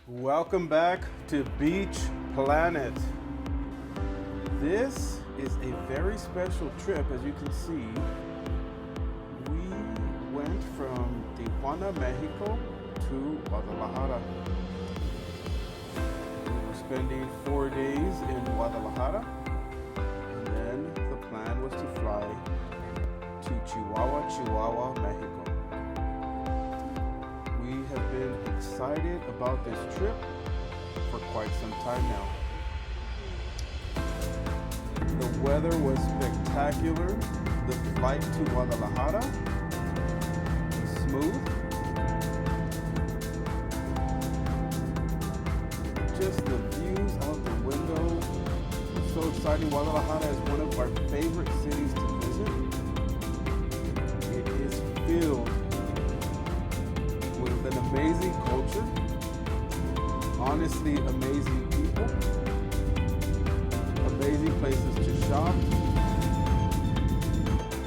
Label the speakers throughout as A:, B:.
A: Welcome back to Beach Planet. This is a very special trip. As you can see, we went from Tijuana, Mexico to Guadalajara. We're spending 4 days in Guadalajara, and then the plan was to fly to Chihuahua, Mexico. We have been excited about this trip for quite some time now. The weather was spectacular. The flight to Guadalajara was smooth. Just the views out the window. So exciting. Guadalajara is one of our favorite cities to visit. It is filled with an amazing culture, honestly amazing people, amazing places to shop.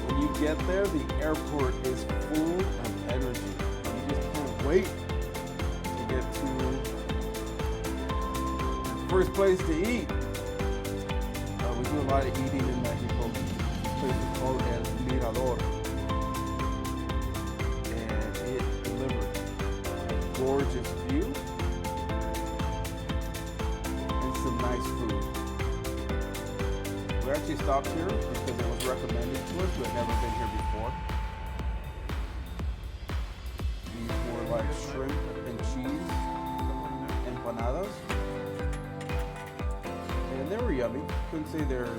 A: When you get there, the airport is full of energy. You just can't wait to get to the first place to eat. We do a lot of eating in Mexico. This place is called El Mirador. Gorgeous view and some nice food. We actually stopped here because it was recommended to us. We had never been here before. These were like shrimp and cheese empanadas, and they were yummy. Couldn't say they're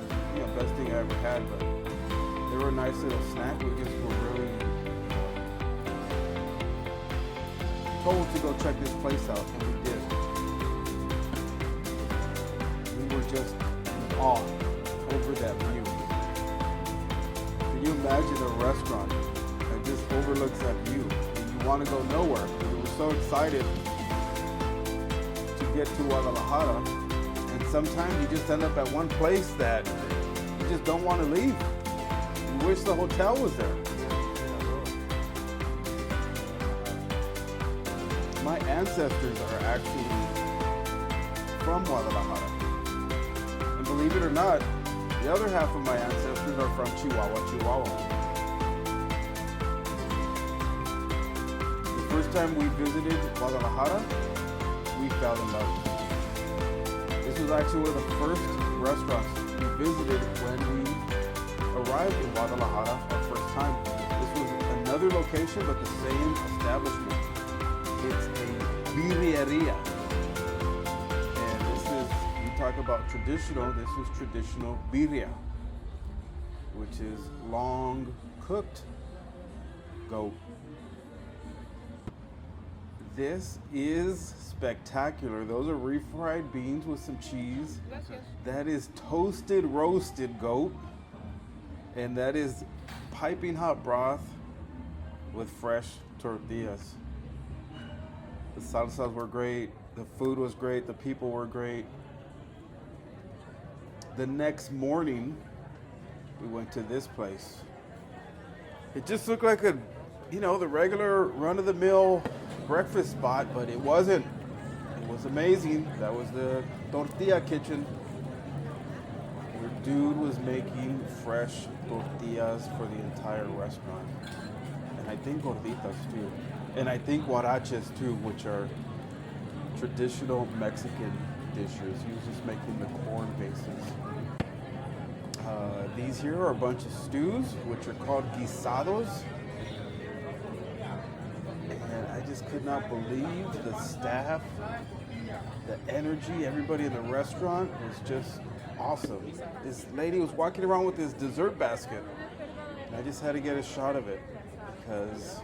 A: best thing I ever had, but they were a nice little snack. We just were really told to go check this place out, and we did. We were just in awe over that view. Can you imagine a restaurant that just overlooks that view and you want to go nowhere? We were so excited to get to Guadalajara, and sometimes you just end up at one place that you just don't want to leave. You wish the hotel was there. My ancestors are actually from Guadalajara. And believe it or not, the other half of my ancestors are from Chihuahua. The first time we visited Guadalajara, we fell in love. This was actually one of the first restaurants we visited when we arrived in Guadalajara our first time. This was another location, but the same establishment. It's a birreria, and this is, we talk about traditional, this is traditional birria, which is long cooked goat. This is spectacular. Those are refried beans with some cheese. That is toasted roasted goat, and that is piping hot broth with fresh tortillas. The salsas were great, the food was great, the people were great. The next morning, we went to this place. It just looked like the regular run-of-the-mill breakfast spot, but it wasn't. It was amazing. That was the tortilla kitchen. Your dude was making fresh tortillas for the entire restaurant. And I think gorditas too. And I think huaraches too, which are traditional Mexican dishes. He was just making the corn bases. These here are a bunch of stews, which are called guisados. And I just could not believe the staff, the energy, everybody in the restaurant was just awesome. This lady was walking around with this dessert basket, and I just had to get a shot of it because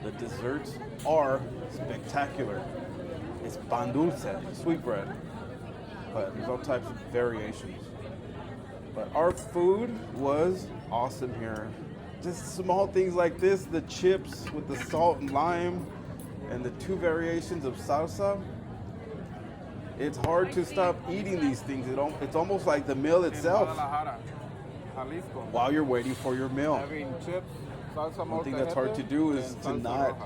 A: the desserts are spectacular. It's pan dulce, sweetbread, but there's all types of variations. But our food was awesome here. Just small things like this, the chips with the salt and lime, and the two variations of salsa. It's hard to stop eating these things. It's almost like the meal itself while you're waiting for your meal.
B: Having chips, salsa
A: One thing that's hard to do is to not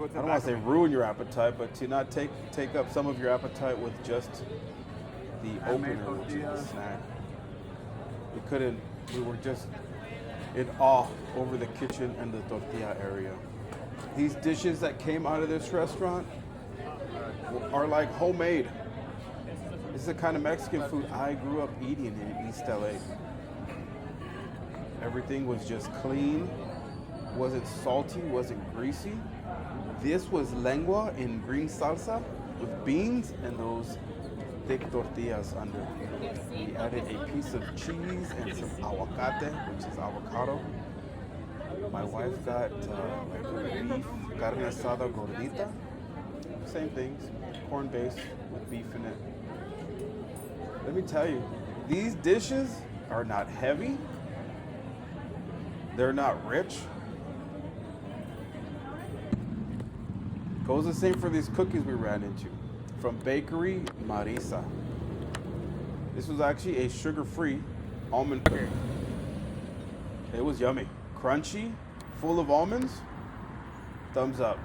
A: I don't want to say ruin your appetite, but to not take up some of your appetite with just the opener, which is the snack. We were just in awe over the kitchen and the tortilla area. These dishes that came out of this restaurant are like homemade. This is the kind of Mexican food I grew up eating in East LA. Everything was just clean, wasn't salty, wasn't greasy. This was lengua in green salsa with beans and those thick tortillas under. We added a piece of cheese and some aguacate, which is avocado. My wife got beef, carne asada gordita. Same things, corn base with beef in it. Let me tell you, these dishes are not heavy. They're not rich. Goes the same for these cookies we ran into from Bakery Marisa. This was actually a sugar-free almond cookie. It was yummy, crunchy, full of almonds. Thumbs up.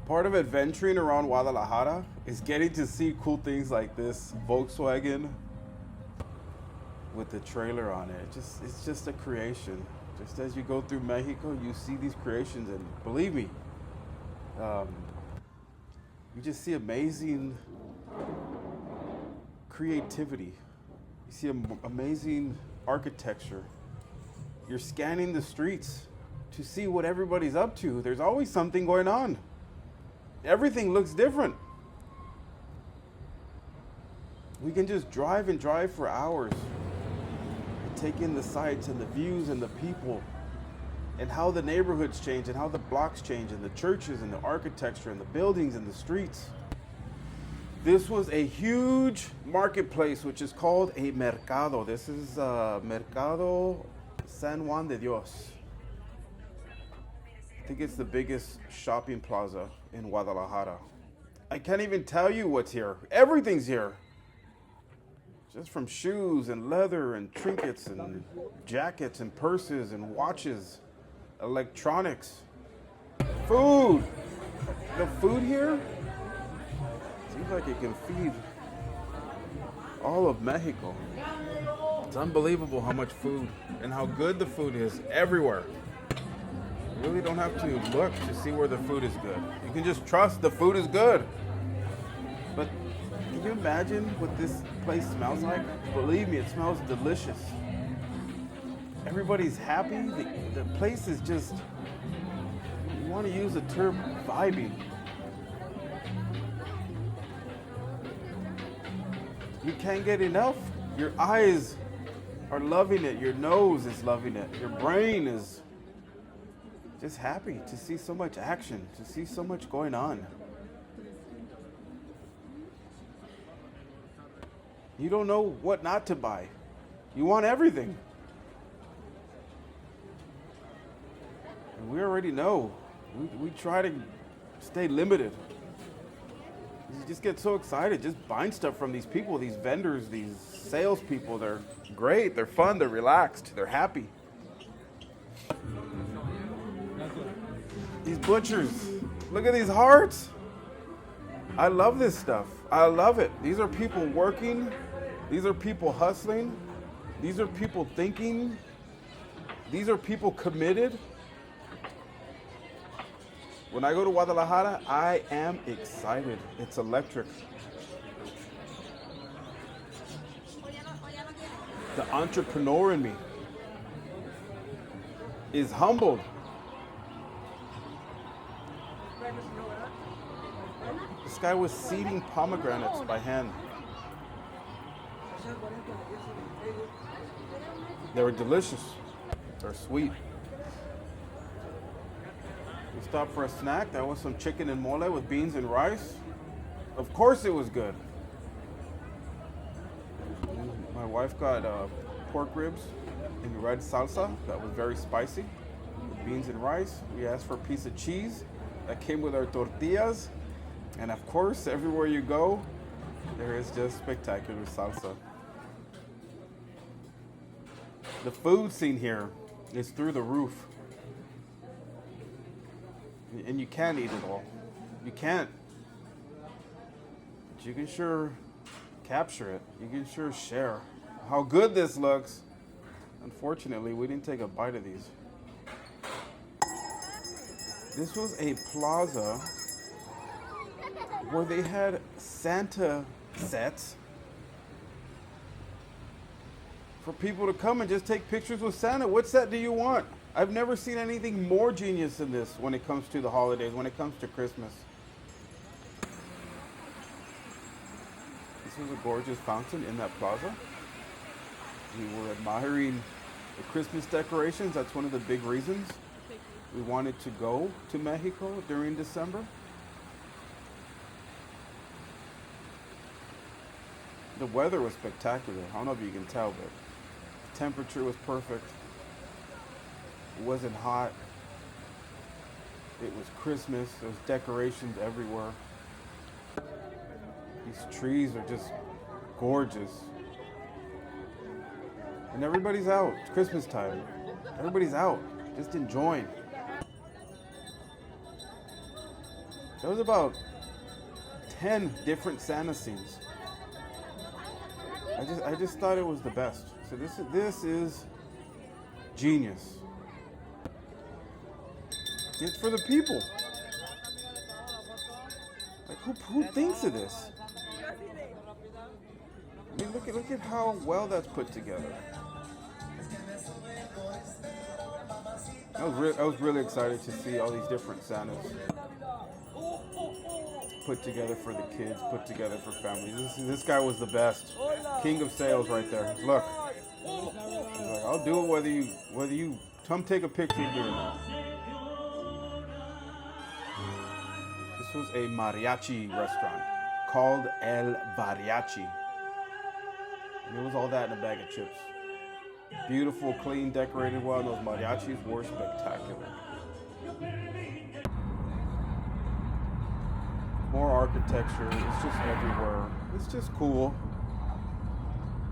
A: Part of adventuring around Guadalajara is getting to see cool things like this Volkswagen with the trailer on it. It's just a creation. Just as you go through Mexico, you see these creations, and believe me, you just see amazing creativity. You see amazing architecture. You're scanning the streets to see what everybody's up to. There's always something going on. Everything looks different. We can just drive and drive for hours and take in the sights and the views and the people and how the neighborhoods change and how the blocks change and the churches and the architecture and the buildings and the streets. This was a huge marketplace, which is called a mercado. This is Mercado San Juan de Dios. I think it's the biggest shopping plaza in Guadalajara. I can't even tell you what's here. Everything's here. Just from shoes and leather and trinkets and jackets and purses and watches, electronics, food. The food here seems like it can feed all of Mexico. It's unbelievable how much food and how good the food is everywhere. You really don't have to look to see where the food is good. You can just trust the food is good. But can you imagine what this place smells like? Believe me, it smells delicious. Everybody's happy. The place is just, you want to use the term vibing. You can't get enough. Your eyes are loving it. Your nose is loving it. Your brain is just happy to see so much action, to see so much going on. You don't know what not to buy. You want everything. And we already know. We try to stay limited. You just get so excited just buying stuff from these people, these vendors, these salespeople. They're great, they're fun, they're relaxed, they're happy. These butchers, look at these hearts. I love this stuff. I love it. These are people working. These are people hustling. These are people thinking. These are people committed. When I go to Guadalajara, I am excited. It's electric. The entrepreneur in me is humbled. This guy was seeding pomegranates by hand. They were delicious. They're sweet. We stopped for a snack. That was some chicken and mole with beans and rice. Of course it was good. My wife got pork ribs in red salsa. That was very spicy. With beans and rice. We asked for a piece of cheese that came with our tortillas. And of course, everywhere you go, there is just spectacular salsa. The food scene here is through the roof. And you can't eat it all. You can't. But you can sure capture it. You can sure share how good this looks. Unfortunately, we didn't take a bite of these. This was a plaza where they had Santa sets for people to come and just take pictures with Santa. What set do you want? I've never seen anything more genius than this when it comes to the holidays, when it comes to Christmas. This was a gorgeous fountain in that plaza. We were admiring the Christmas decorations. That's one of the big reasons we wanted to go to Mexico during December. The weather was spectacular. I don't know if you can tell, but the temperature was perfect. It wasn't hot. It was Christmas. There was decorations everywhere. These trees are just gorgeous. And everybody's out. It's Christmas time. Everybody's out, just enjoying. There was about 10 different Santa scenes. I just thought it was the best. So this is genius. It's for the people. Like who thinks of this? I mean, look at how well that's put together. I was really excited to see all these different Santas put together for the kids, put together for families. This guy was the best. King of sales right there. Look. He's like, I'll do it whether you come take a picture with me or not. This was a mariachi restaurant called El Mariachi. And it was all that in a bag of chips. Beautiful, clean, decorated well. Those mariachis were spectacular. More architecture. It's just everywhere. It's just cool.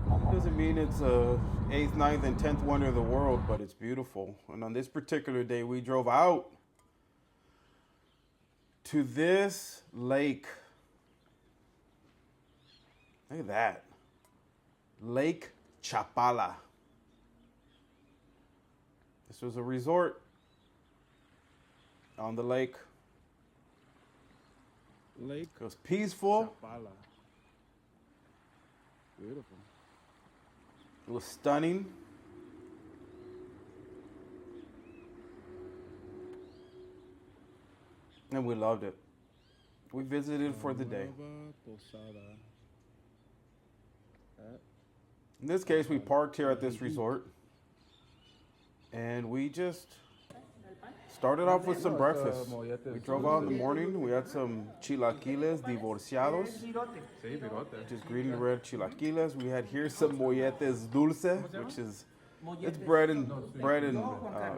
A: It doesn't mean it's a 8th, 9th, and 10th wonder of the world, but it's beautiful. And on this particular day, we drove out to this lake. Look at that. Lake Chapala. This was a resort on the lake. It was peaceful.
B: Chapala. Beautiful.
A: It was stunning. And we loved it. We visited for the day. In this case, we parked here at this resort. And we just started off with some breakfast. We drove out in the morning. We had some chilaquiles divorciados, which is green and red chilaquiles. We had here some molletes dulce, which is it's bread and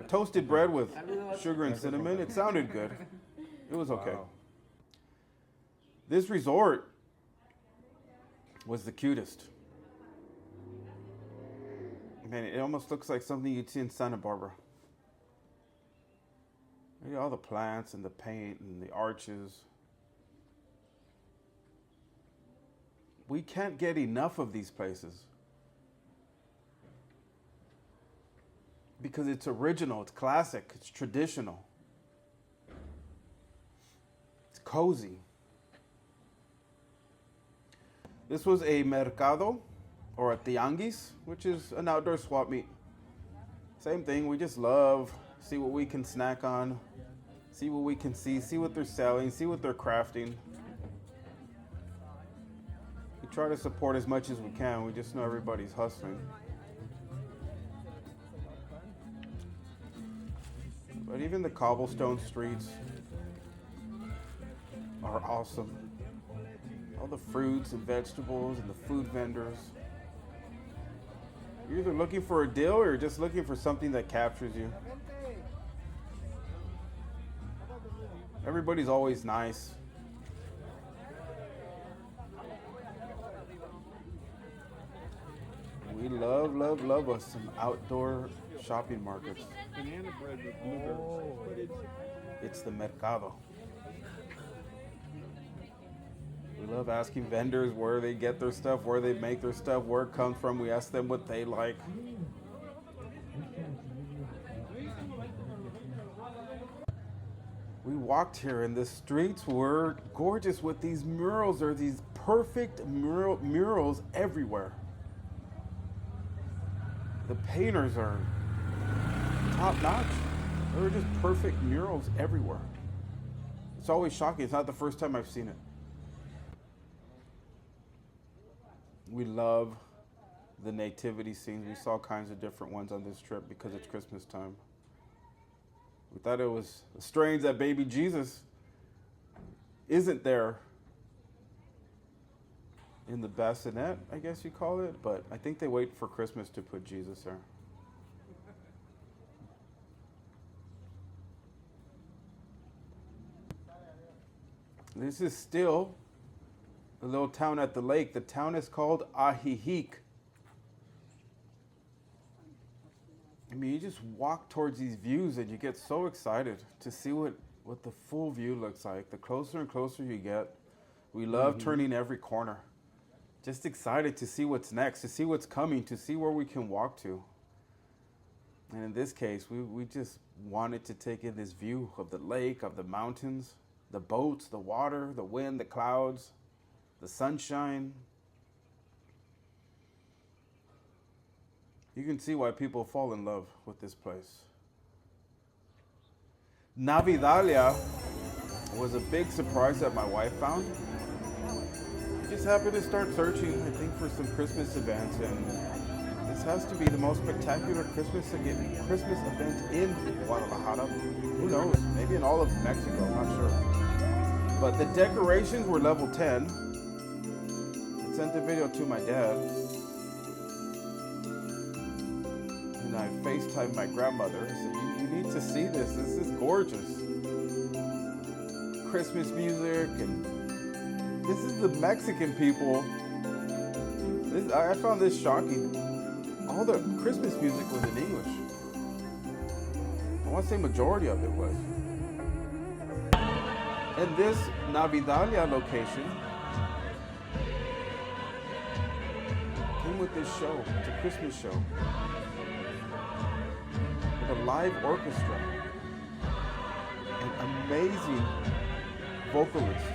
A: toasted bread with sugar and cinnamon. It sounded good. It was okay. Wow. This resort was the cutest. Man, it almost looks like something you'd see in Santa Barbara. Maybe all the plants and the paint and the arches. We can't get enough of these places. Because it's original, it's classic, it's traditional. It's cozy. This was a mercado, or a tianguis, which is an outdoor swap meet. Same thing, we just love, see what we can snack on, see what we can see what they're selling, see what they're crafting. We try to support as much as we can, we just know everybody's hustling. But even the cobblestone streets are awesome. All the fruits and vegetables and the food vendors. You're either looking for a deal or you're just looking for something that captures you. Everybody's always nice. We love us some outdoor shopping markets.
B: Banana bread with blueberries.
A: It's the mercado. We love asking vendors where they get their stuff, where they make their stuff, where it comes from. We ask them what they like. We walked here and the streets were gorgeous with these murals. There are these perfect murals everywhere. The painters are top notch. There are just perfect murals everywhere. It's always shocking. It's not the first time I've seen it. We love the nativity scenes. We saw kinds of different ones on this trip because it's Christmas time. We thought it was strange that baby Jesus isn't there in the bassinet, I guess you call it, but I think they wait for Christmas to put Jesus there. This is still a little town at the lake. The town is called Ajijic. I mean, you just walk towards these views and you get so excited to see what the full view looks like. The closer and closer you get, we love turning every corner. Just excited to see what's next, to see what's coming, to see where we can walk to. And in this case, we just wanted to take in this view of the lake, of the mountains, the boats, the water, the wind, the clouds, the sunshine. You can see why people fall in love with this place. Navidalia was a big surprise that my wife found. I just happened to start searching, I think, for some Christmas events, and this has to be the most spectacular Christmas event in Guadalajara. Who knows? Maybe in all of Mexico, I'm not sure. But the decorations were level 10. I sent the video to my dad. And I FaceTimed my grandmother. I said, you need to see this. This is gorgeous. Christmas music, and this is the Mexican people. I found this shocking. All the Christmas music was in English. I want to say majority of it was. And this Navidalia location came with this show. It's a Christmas show. A live orchestra and amazing vocalists.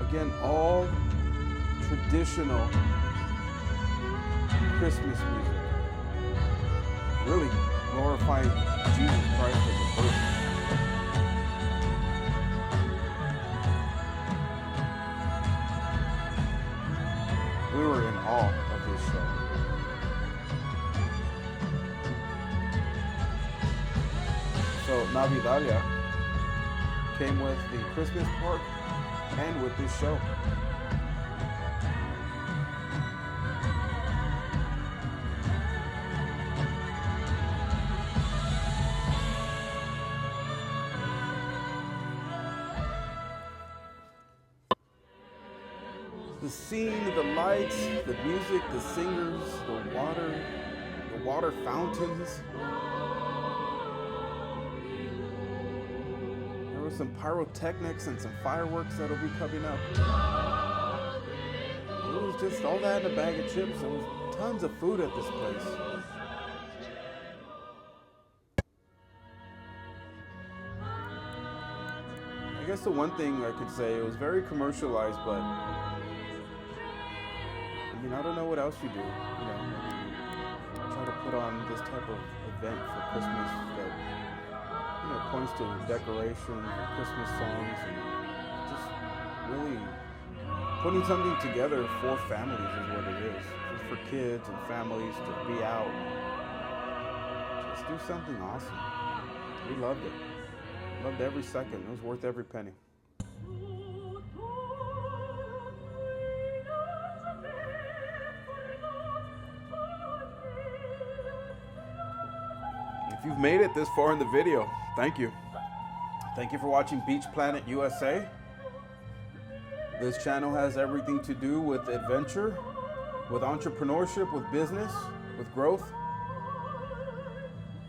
A: Again, all traditional Christmas music, really glorifying Jesus Christ as a person. We were in awe of this show. So Navidalia came with the Christmas park and with this show. The scene, the lights, the music, the singers, the water fountains. There was some pyrotechnics and some fireworks that'll be coming up. It was just all that in a bag of chips. There was tons of food at this place. I guess the one thing I could say, it was very commercialized, but I don't know what else you do. Maybe try to put on this type of event for Christmas that, points to decorations and Christmas songs and just really putting something together for families is what it is. Just for kids and families to be out. Just do something awesome. We loved it. Loved every second. It was worth every penny. If you've made it this far in the video, thank you. Thank you for watching Beach Planet USA. This channel has everything to do with adventure, with entrepreneurship, with business, with growth,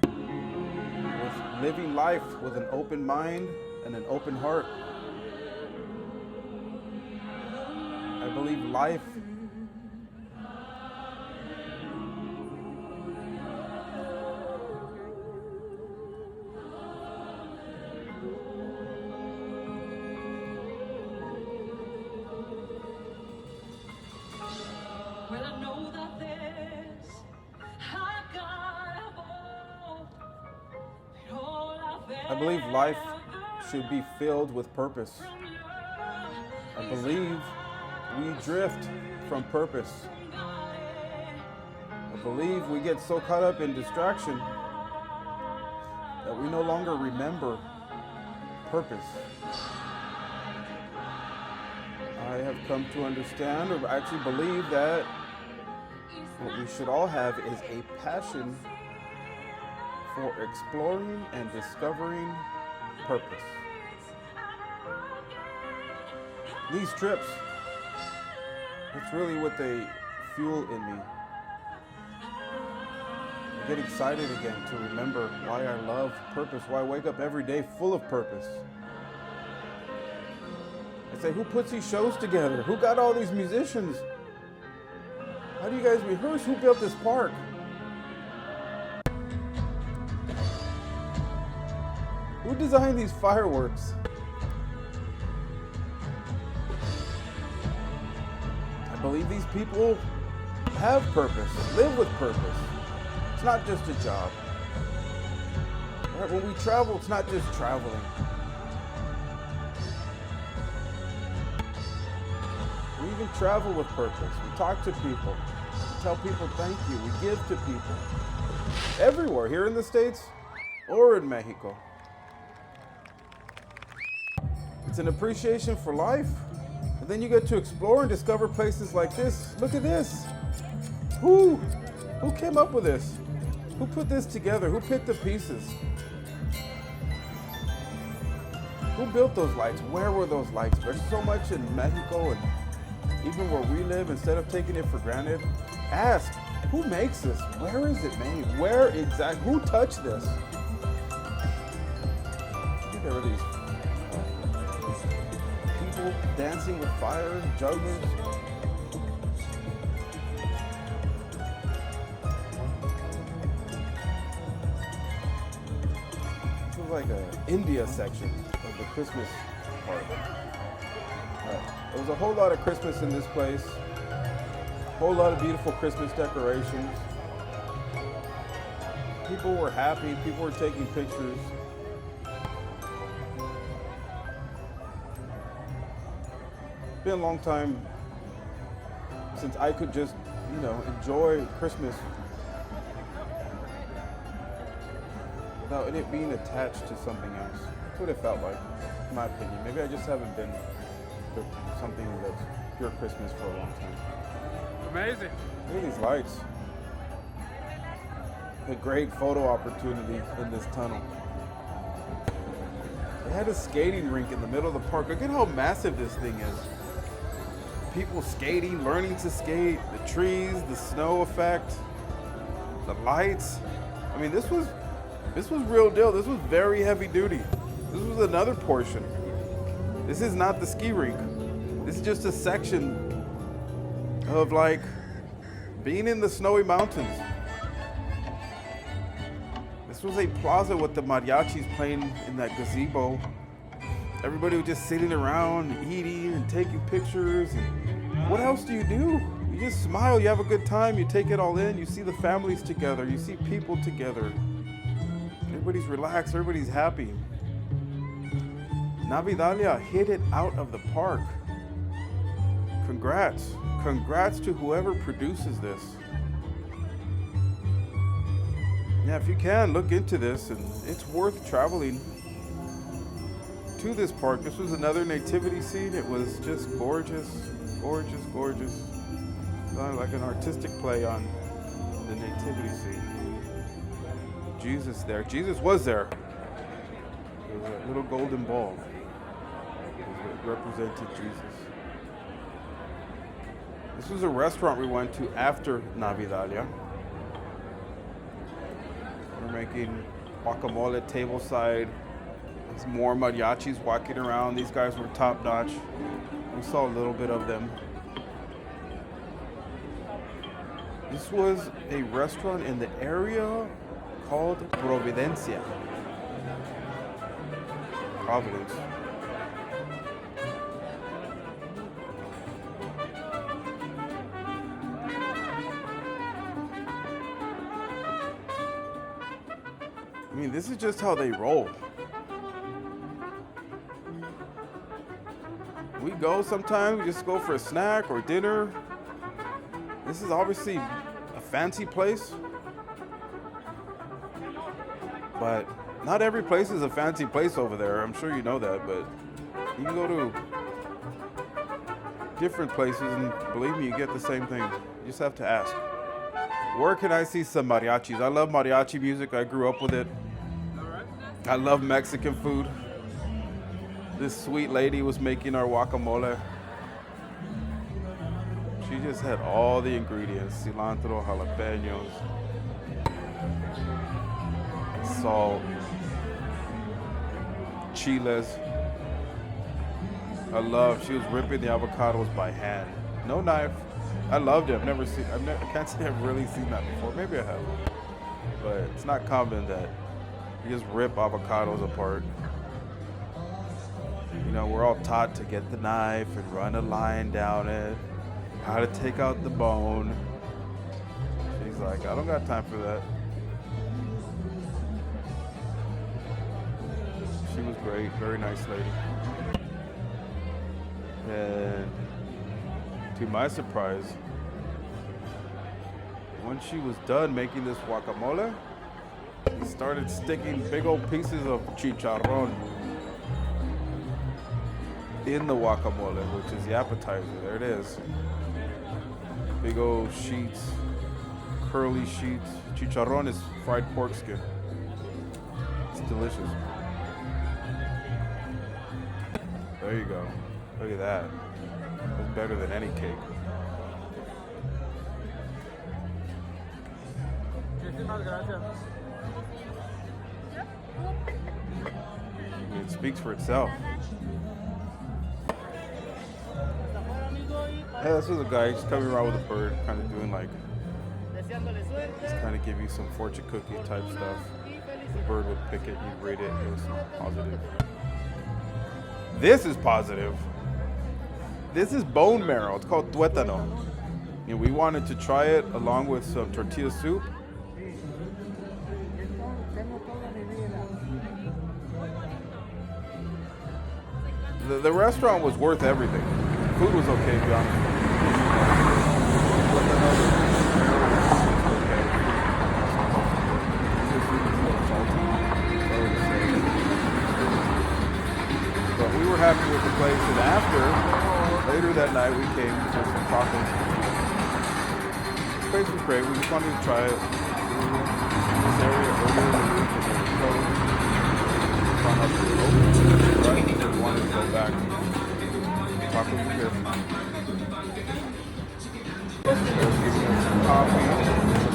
A: with living life with an open mind and an open heart. I believe life should be filled with purpose. I believe we drift from purpose. I believe we get so caught up in distraction that we no longer remember purpose. I have come to understand, or actually believe, that what we should all have is a passion for exploring and discovering purpose. These trips, it's really what they fuel in me. I get excited again to remember why I love purpose, why I wake up every day full of purpose. I say, who puts these shows together? Who got all these musicians? How do you guys rehearse? Who built this park? Who designed these fireworks? I believe these people have purpose, live with purpose. It's not just a job. Right? When we travel, it's not just traveling. We even travel with purpose. We talk to people. We tell people thank you. We give to people. Everywhere, here in the States or in Mexico. It's an appreciation for life. And then you get to explore and discover places like this. Look at this. Who came up with this? Who put this together? Who picked the pieces? Who built those lights? Where were those lights? There's so much in Mexico and even where we live. Instead of taking it for granted, ask, who makes this? Where is it made? Where exactly? Who touched this? There were these people dancing with fire, jugglers. This was like an India section of the Christmas party. There was a whole lot of Christmas in this place. A whole lot of beautiful Christmas decorations. People were happy. People were taking pictures. It's been a long time since I could just, enjoy Christmas without it being attached to something else. That's what it felt like, in my opinion. Maybe I just haven't been to something that's pure Christmas for a long time.
B: Amazing.
A: Look at these lights. A great photo opportunity in this tunnel. They had a skating rink in the middle of the park. Look at how massive this thing is. People skating, learning to skate, the trees, the snow effect, the lights. I mean, this was real deal. This was very heavy duty. This was another portion. This is not the ski rink. This is just a section of being in the snowy mountains. This was a plaza with the mariachis playing in that gazebo. Everybody was just sitting around, eating and taking pictures. And what else do? You just smile, you have a good time, you take it all in, you see the families together, you see people together. Everybody's relaxed, everybody's happy. Navidalia hit it out of the park. Congrats. Congrats to whoever produces this. Yeah, if you can, look into this, and it's worth traveling to this park. This was another nativity scene. It was just gorgeous, gorgeous, gorgeous. Like an artistic play on the nativity scene. Jesus there. Jesus was there. There was a little golden ball. It represented Jesus. This was a restaurant we went to after Navidalia. We're making guacamole tableside. There's more mariachis walking around. These guys were top notch. We saw a little bit of them. This was a restaurant in the area called Providence. I mean, this is just how they roll. We go sometimes, we just go for a snack or dinner. This is obviously a fancy place, but not every place is a fancy place over there. I'm sure you know that, but you can go to different places and believe me, you get the same thing. You just have to ask. Where can I see some mariachis? I love mariachi music. I grew up with it. I love Mexican food. This sweet lady was making our guacamole. She just had all the ingredients: cilantro, jalapenos, salt, chiles. She was ripping the avocados by hand. No knife. I loved it. I can't say I've really seen that before. Maybe I have. But it's not common that you just rip avocados apart. You know, we're all taught to get the knife and run a line down it, how to take out the bone. She's like, I don't got time for that. She was great, very nice lady. And to my surprise, when she was done making this guacamole, she started sticking big old pieces of chicharrón in the guacamole, which is the appetizer. There it is. Big old sheets, curly sheets. Chicharrón is fried pork skin. It's delicious. There you go. Look at that. It's better than any cake. It speaks for itself. Yeah, this was a guy just coming around with a bird, kind of doing like, just kind of give you some fortune cookie type stuff. The bird would pick it, you'd read it, it was positive. This is positive. This is bone marrow. It's called tuétano. And we wanted to try it along with some tortilla soup. The restaurant was worth everything. Food was okay, to be honest. But we were happy with the place, and later that night we came for some tacos. The place was great. We just wanted to try it. This area earlier in the week and it was closed. We found out it was open, right? So we wanted to go back. Tacos were good. Some coffee,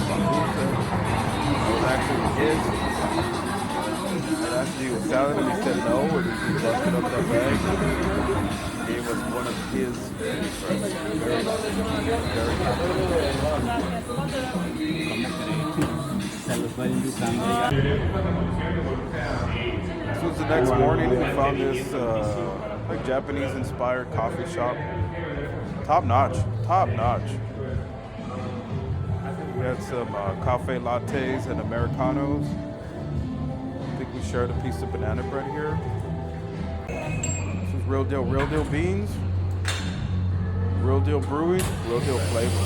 A: some pizza. It was actually his. I asked you a salad and he said no, and he busted up that bag. He gave us one of his very, very This was the next morning. We found this like Japanese-inspired coffee shop. Top notch, top notch. We had some cafe lattes and Americanos. I think we shared a piece of banana bread here. This is real deal beans, real deal brewing, real deal flavor.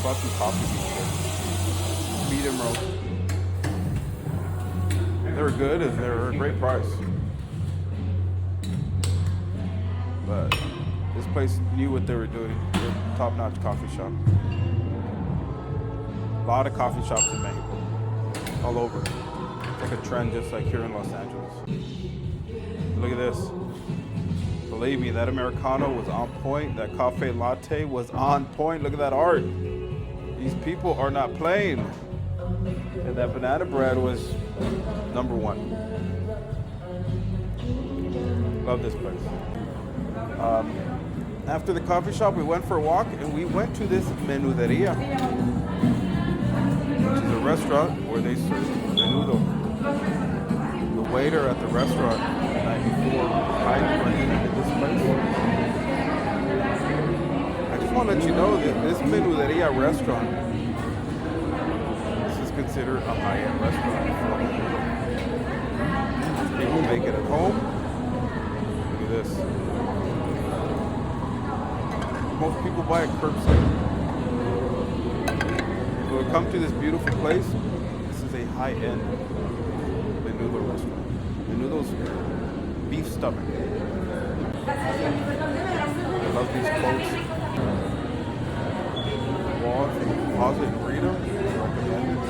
A: Brought some coffee beans here. Medium roast. They were good and they were a great price. But this place knew what they were doing. They're a top-notch coffee shop. A lot of coffee shops in Mexico, all over. It's like a trend just like here in Los Angeles. Look at this. The Believe me, that Americano was on point. That cafe latte was on point. Look at that art. These people are not playing. And that banana bread was number one. Love this place. After the coffee shop, we went for a walk and we went to this Menuderia, which is a restaurant where they serve menudo. The waiter at the restaurant the night before highly recommended this place. I just want to let you know that this Menuderia restaurant, this is considered a high-end restaurant. People make it at home. Look at this. Most people buy it curbside. So to come to this beautiful place, this is a high-end menudo restaurant. Menudo's beef stomach. I love these quotes. Wall, if you can pause it and read them, recommend it.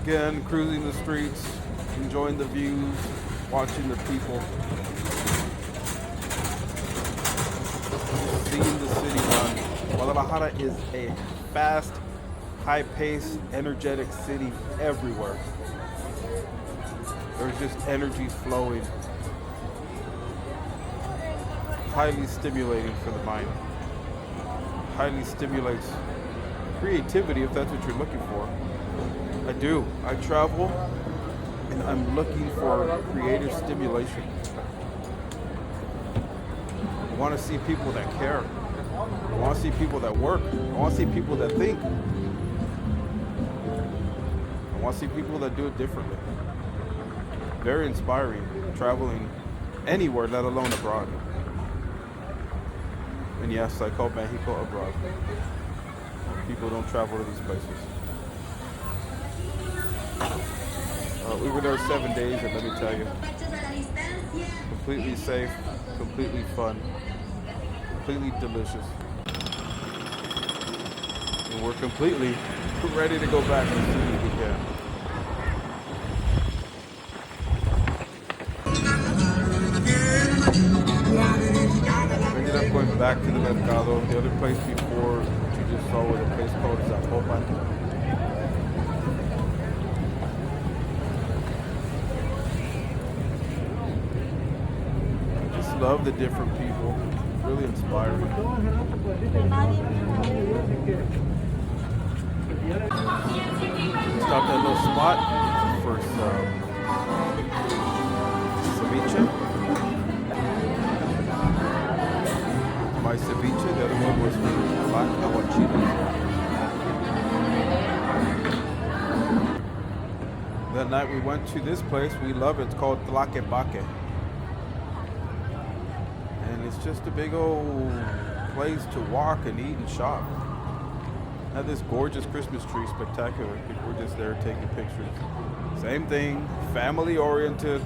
A: Again, cruising the streets, enjoying the views, watching the people, seeing the city run. Guadalajara is a fast, high-paced, energetic city everywhere. There's just energy flowing. Highly stimulating for the mind. Highly stimulates creativity if that's what you're looking for. I do. I travel and I'm looking for creative stimulation. I want to see people that care. I want to see people that work. I want to see people that think. I want to see people that do it differently. Very inspiring, traveling anywhere, let alone abroad. And yes, I call Mexico abroad. People don't travel to these places. We were there 7 days, and let me tell you, completely safe, completely fun, completely delicious. And we're completely ready to go back as soon as we can. We ended up going back to the Mercado, the other place before, which you just saw where the place called Zapopan. Love the different people. It's really inspiring. Stopped at a little spot for some ceviche. My ceviche, the other one was for black aguachiles. That night we went to this place. We love it. It's called Tlaquepaque. It's just a big old place to walk and eat and shop. Had this gorgeous Christmas tree, spectacular. People were just there taking pictures. Same thing, family oriented.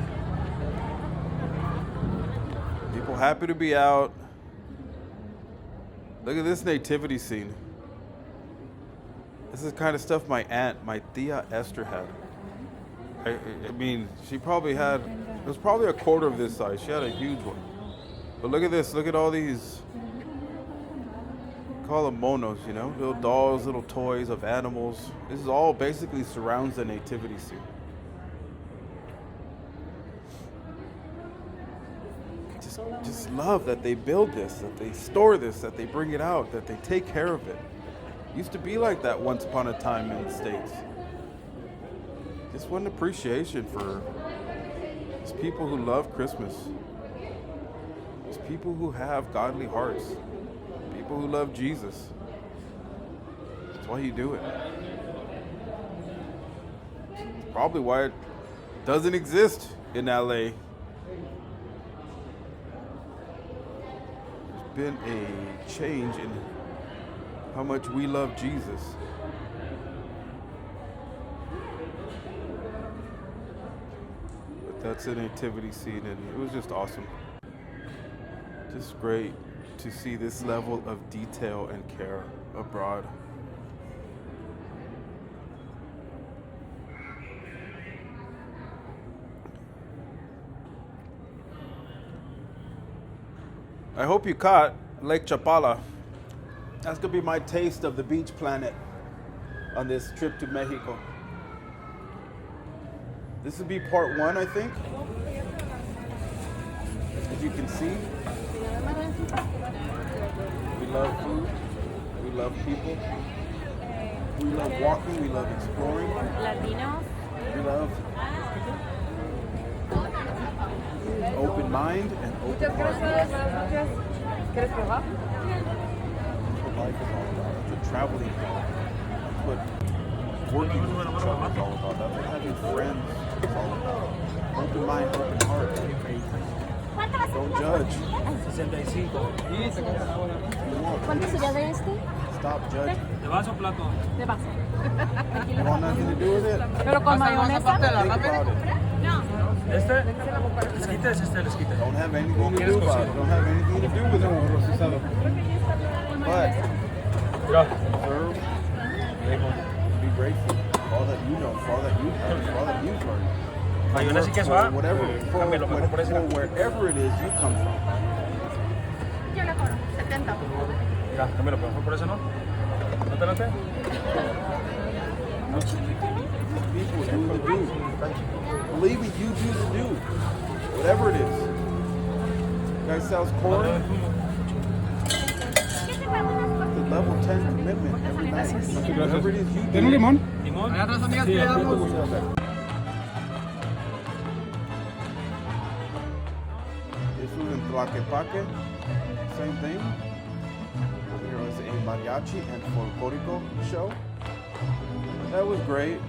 A: People happy to be out. Look at this nativity scene. This is the kind of stuff my aunt, my tia Esther had. I mean, she probably had, it was probably a quarter of this size. She had a huge one. But look at this, look at all these, call them monos, you know, little dolls, little toys of animals. This is all basically surrounds the nativity scene. Just love that they build this, that they store this, that they bring it out, that they take care of it. It used to be like that once upon a time in the States. Just one appreciation for these people who love Christmas. These people who have godly hearts. People who love Jesus. That's why you do it. It's probably why it doesn't exist in LA. There's been a change in how much we love Jesus. But that's a nativity scene, and it was just awesome. Just great to see this level of detail and care abroad. I hope you caught Lake Chapala. That's gonna be my taste of the beach planet on this trip to Mexico. This will be part 1, I think. As you can see, we love food, we love people, we love walking, we love exploring.
B: Latinos.
A: We love open mind and open heart. That's what life is all about. That's what traveling is all about. That's what working with each other is all about. That's what having friends is all about. Open mind, open heart. Don't judge.
C: 65.
B: ¿Cuánto sería de este?
A: Stop judging.
C: ¿De vaso o plato?
B: De vaso.
A: You want nothing to do with it?
B: Pero con mayonesa.
A: Think about it.
C: ¿Este? ¿Les quites? Les quites.
A: Don't have anything to do about it. Don't have anything to do with it. But serve, be grateful for all that you know, for all that you have, for all that you've learned.
C: Mayonesa y queso,
A: For whatever, for wherever it is you come from.
B: Yo le cobro 70.
C: Mira, cámbialo, mejor por eso, ¿no? ¿No te late?
A: People do the do. Believe me, you do the do. Whatever it is. Guy sells corn. The level 10 commitment every night. Whatever it is you do.
D: ¿Tiene limón?
C: ¿Limón?
D: Sí, aquí tengo.
A: This was in Tlaquepaque. Same thing. There was a mariachi and folklorico show. That was great.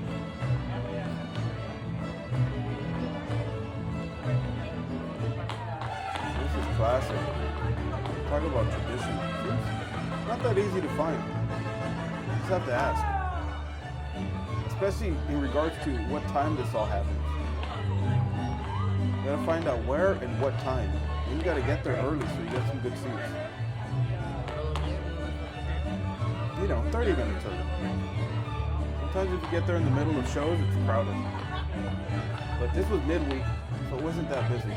A: This is classic. Talk about tradition. It's not that easy to find. You just have to ask. Especially in regards to what time this all happens. You gotta find out where and what time. And you gotta get there early so you get some good seats. 30 minutes early. Sometimes if you get there in the middle of shows, it's crowded. But this was midweek, so it wasn't that busy.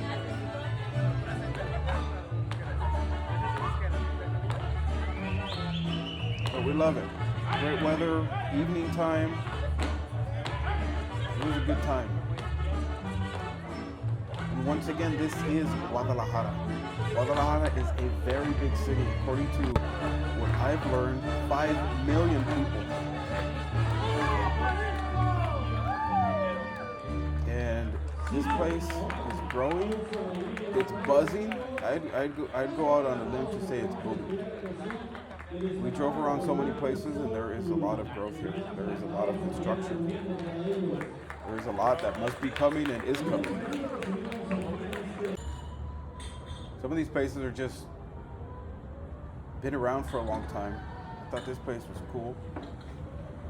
A: But we love it. Great weather, evening time. It was a good time. And once again, this is Guadalajara. Guadalajara is a very big city. According to what I've learned, 5 million people. And this place is growing. It's buzzing. I'd go out on a limb to say it's booming. We drove around so many places and there is a lot of growth here. There is a lot of construction. There is a lot that must be coming and is coming. Some of these places are just been around for a long time. I thought this place was cool.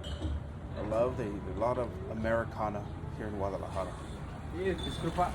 A: I love a lot of Americana here in Guadalajara.
D: Sí, disculpa.